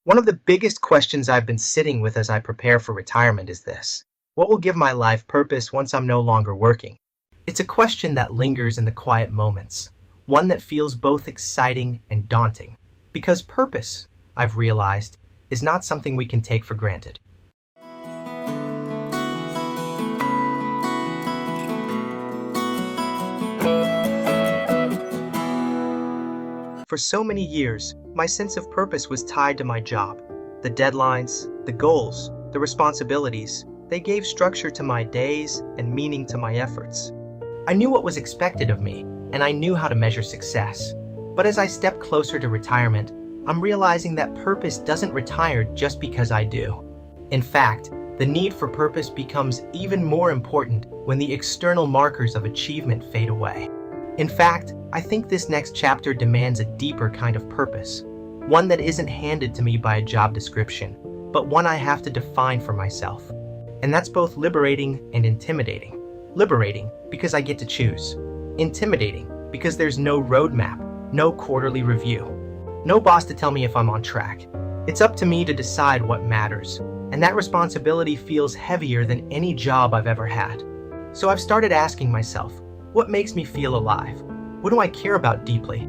One of the biggest questions I've been sitting with as I prepare for retirement is this: what will give my life purpose once I'm no longer working? It's a question that lingers in the quiet moments, one that feels both exciting and daunting. Because purpose, I've realized, is not something we can take for granted. For so many years, my sense of purpose was tied to my job. The deadlines, the goals, the responsibilities, they gave structure to my days and meaning to my efforts. I knew what was expected of me, and I knew how to measure success. But as I step closer to retirement, I'm realizing that purpose doesn't retire just because I do. In fact, the need for purpose becomes even more important when the external markers of achievement fade away. In fact, I think this next chapter demands a deeper kind of purpose, one that isn't handed to me by a job description, but one I have to define for myself. And that's both liberating and intimidating. Liberating because I get to choose. Intimidating because there's no roadmap, no quarterly review, no boss to tell me if I'm on track. It's up to me to decide what matters, and that responsibility feels heavier than any job I've ever had. So I've started asking myself, what makes me feel alive? What do I care about deeply?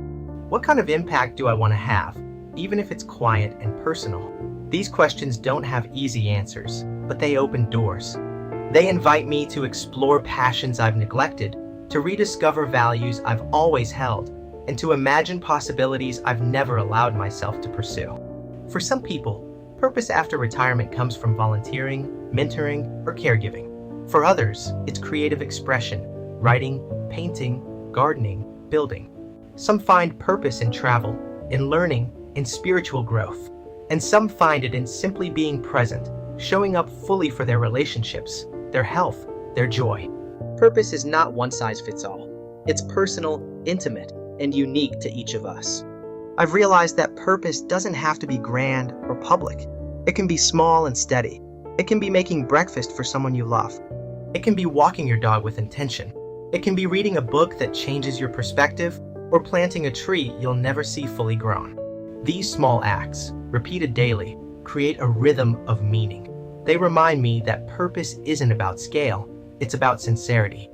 What kind of impact do I want to have, even if it's quiet and personal? These questions don't have easy answers, but they open doors. They invite me to explore passions I've neglected, to rediscover values I've always held, and to imagine possibilities I've never allowed myself to pursue. For some people, purpose after retirement comes from volunteering, mentoring, or caregiving. For others, it's creative expression, writing, painting, gardening, building. Some find purpose in travel, in learning, in spiritual growth. And some find it in simply being present, showing up fully for their relationships, their health, their joy. Purpose is not one size fits all. It's personal, intimate, and unique to each of us. I've realized that purpose doesn't have to be grand or public. It can be small and steady. It can be making breakfast for someone you love. It can be walking your dog with intention. It can be reading a book that changes your perspective, or planting a tree you'll never see fully grown. These small acts, repeated daily, create a rhythm of meaning. They remind me that purpose isn't about scale, it's about sincerity.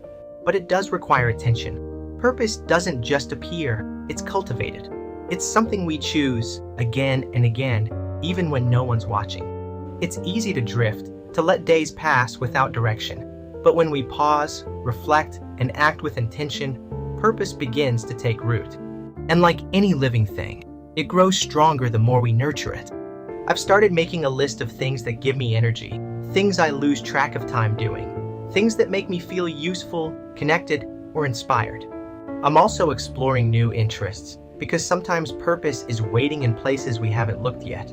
But it does require attention. Purpose doesn't just appear, it's cultivated. It's something we choose again and again, even when no one's watching. It's easy to drift, to let days pass without direction. But when we pause, reflect, and act with intention, purpose begins to take root. And like any living thing, it grows stronger the more we nurture it. I've started making a list of things that give me energy, things I lose track of time doing, things that make me feel useful, connected, or inspired. I'm also exploring new interests, because sometimes purpose is waiting in places we haven't looked yet.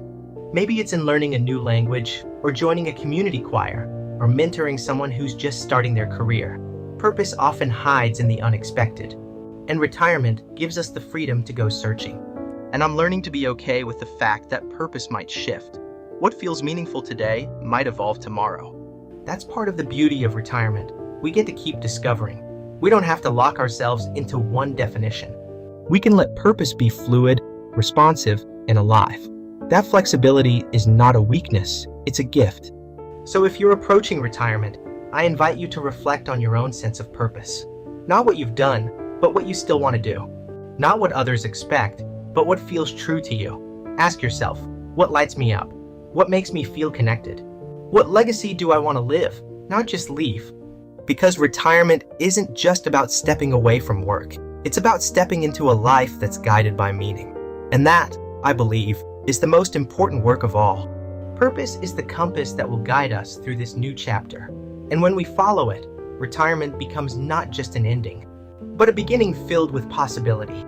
Maybe it's in learning a new language, or joining a community choir, or mentoring someone who's just starting their career. Purpose often hides in the unexpected, and retirement gives us the freedom to go searching. And I'm learning to be okay with the fact that purpose might shift. What feels meaningful today might evolve tomorrow. That's part of the beauty of retirement. We get to keep discovering. We don't have to lock ourselves into one definition. We can let purpose be fluid, responsive, and alive. That flexibility is not a weakness, it's a gift. So if you're approaching retirement, I invite you to reflect on your own sense of purpose. Not what you've done, but what you still want to do. Not what others expect, but what feels true to you. Ask yourself, what lights me up? What makes me feel connected? What legacy do I want to live, not just leave? Because retirement isn't just about stepping away from work. It's about stepping into a life that's guided by meaning. And that, I believe, is the most important work of all. Purpose is the compass that will guide us through this new chapter. And when we follow it, retirement becomes not just an ending, but a beginning filled with possibility.